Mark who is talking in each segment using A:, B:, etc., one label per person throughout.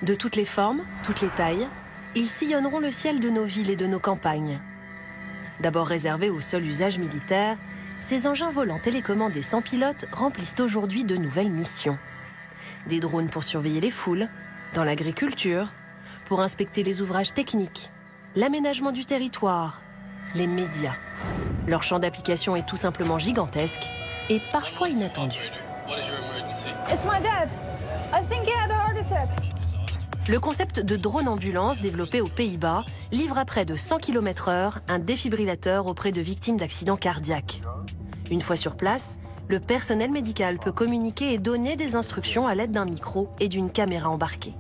A: De toutes les formes, toutes les tailles, ils sillonneront le ciel de nos villes et de nos campagnes. D'abord réservés au seul usage militaire, ces engins volants télécommandés sans pilote remplissent aujourd'hui de nouvelles missions. Des drones pour surveiller les foules, dans l'agriculture, pour inspecter les ouvrages techniques, l'aménagement du territoire, les médias. Leur champ d'application est tout simplement gigantesque et parfois inattendu.
B: It's my dad. I think he had a heart attack.
A: Le concept de drone ambulance développé aux Pays-Bas livre à près de 100 km/h un défibrillateur auprès de victimes d'accidents cardiaques. Une fois sur place, le personnel médical peut communiquer et donner des instructions à l'aide d'un micro et d'une caméra embarquée.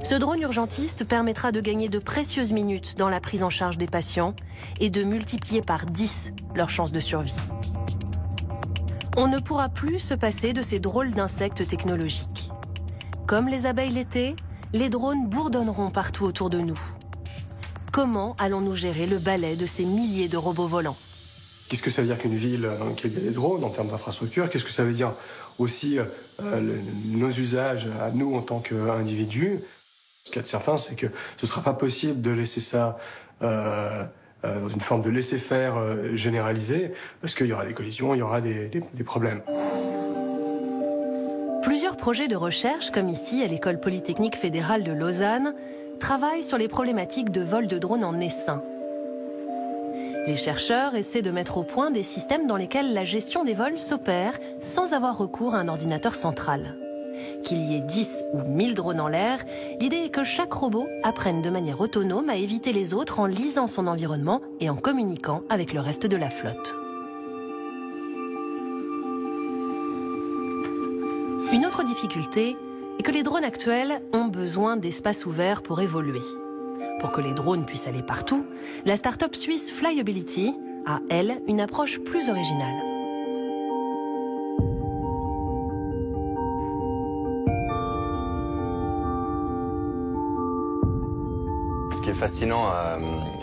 A: Ce drone urgentiste permettra de gagner de précieuses minutes dans la prise en charge des patients et de multiplier par 10 leurs chances de survie. On ne pourra plus se passer de ces drôles d'insectes technologiques. Comme les abeilles l'été, les drones bourdonneront partout autour de nous. Comment allons-nous gérer le balai de ces milliers de robots volants ?
C: Qu'est-ce que ça veut dire qu'une ville dans laquelle il y a des drones en termes d'infrastructure? Qu'est-ce que ça veut dire aussi nos usages à nous en tant qu'individus? Ce qu'il y a de certain, c'est que ce ne sera pas possible de laisser ça dans une forme de laisser-faire généralisée, parce qu'il y aura des collisions, il y aura des problèmes.
A: Plusieurs projets de recherche, comme ici à l'École polytechnique fédérale de Lausanne, travaillent sur les problématiques de vol de drones en essaim. Les chercheurs essaient de mettre au point des systèmes dans lesquels la gestion des vols s'opère sans avoir recours à un ordinateur central. Qu'il y ait 10 ou 1000 drones en l'air, l'idée est que chaque robot apprenne de manière autonome à éviter les autres en lisant son environnement et en communiquant avec le reste de la flotte. Une autre difficulté est que les drones actuels ont besoin d'espaces ouverts pour évoluer. Pour que les drones puissent aller partout, la start-up suisse Flyability a, elle, une approche plus originale.
D: Ce qui est fascinant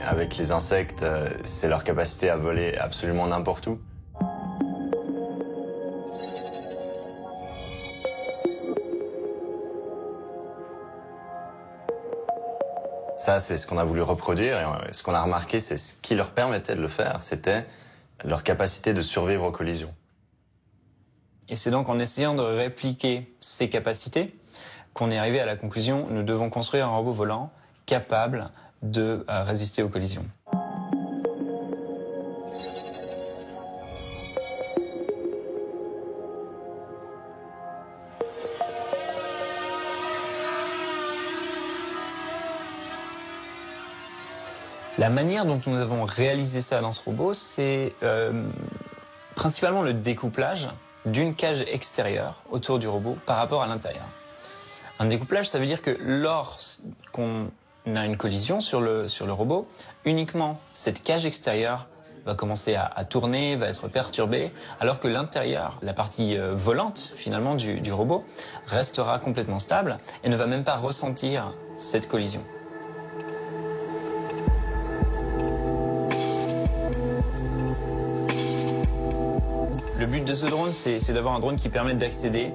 D: avec les insectes, c'est leur capacité à voler absolument n'importe où. Ça, c'est ce qu'on a voulu reproduire et ce qu'on a remarqué, c'est ce qui leur permettait de le faire, c'était leur capacité de survivre aux collisions.
E: Et c'est donc en essayant de répliquer ces capacités qu'on est arrivé à la conclusion, nous devons construire un robot volant capable de résister aux collisions. La manière dont nous avons réalisé ça dans ce robot, c'est principalement le découplage d'une cage extérieure autour du robot par rapport à l'intérieur. Un découplage, ça veut dire que lorsqu'on a une collision sur le robot, uniquement cette cage extérieure va commencer à tourner, va être perturbée, alors que l'intérieur, la partie volante finalement du robot, restera complètement stable et ne va même pas ressentir cette collision. Le but de ce drone, c'est d'avoir un drone qui permette d'accéder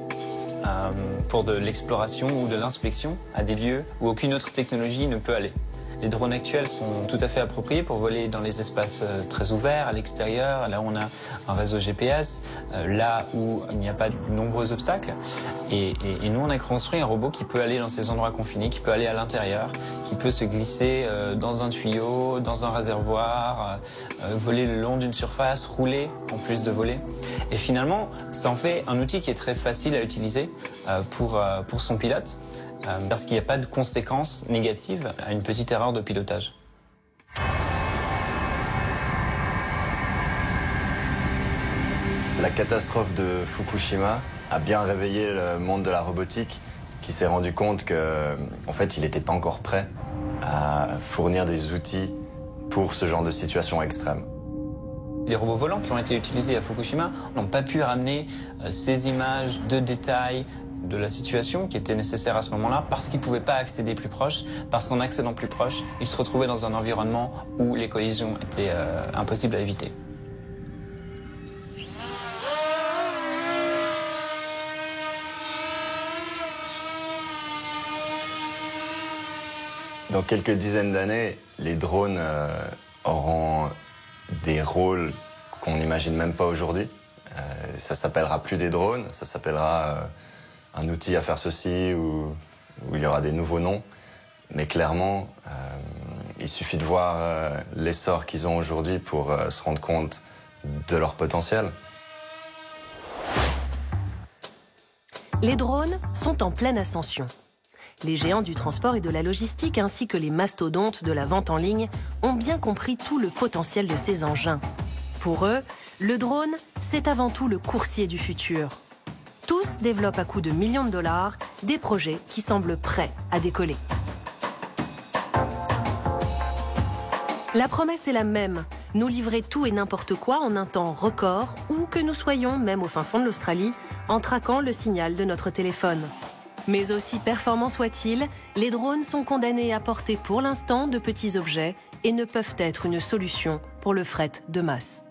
E: pour de l'exploration ou de l'inspection à des lieux où aucune autre technologie ne peut aller. Les drones actuels sont tout à fait appropriés pour voler dans les espaces très ouverts, à l'extérieur, là où on a un réseau GPS, là où il n'y a pas de nombreux obstacles. Et nous, on a construit un robot qui peut aller dans ces endroits confinés, qui peut aller à l'intérieur, qui peut se glisser dans un tuyau, dans un réservoir, voler le long d'une surface, rouler en plus de voler. Et finalement, ça en fait un outil qui est très facile à utiliser pour son pilote. Parce qu'il n'y a pas de conséquences négatives à une petite erreur de pilotage.
D: La catastrophe de Fukushima a bien réveillé le monde de la robotique qui s'est rendu compte qu'en fait, il n'était pas encore prêt à fournir des outils pour ce genre de situation extrême.
E: Les robots volants qui ont été utilisés à Fukushima n'ont pas pu ramener ces images de détails de la situation qui était nécessaire à ce moment-là parce qu'ils ne pouvaient pas accéder plus proche, parce qu'en accédant plus proche, ils se retrouvaient dans un environnement où les collisions étaient impossibles à éviter.
D: Dans quelques dizaines d'années, les drones auront des rôles qu'on n'imagine même pas aujourd'hui. Ça s'appellera plus des drones, ça s'appellera un outil à faire ceci, où il y aura des nouveaux noms. Mais clairement, il suffit de voir l'essor qu'ils ont aujourd'hui pour se rendre compte de leur potentiel.
A: Les drones sont en pleine ascension. Les géants du transport et de la logistique, ainsi que les mastodontes de la vente en ligne, ont bien compris tout le potentiel de ces engins. Pour eux, le drone, c'est avant tout le coursier du futur. Tous développent à coût de millions de dollars des projets qui semblent prêts à décoller. La promesse est la même, nous livrer tout et n'importe quoi en un temps record, où que nous soyons, même au fin fond de l'Australie, en traquant le signal de notre téléphone. Mais aussi performants soient-ils, les drones sont condamnés à porter pour l'instant de petits objets et ne peuvent être une solution pour le fret de masse.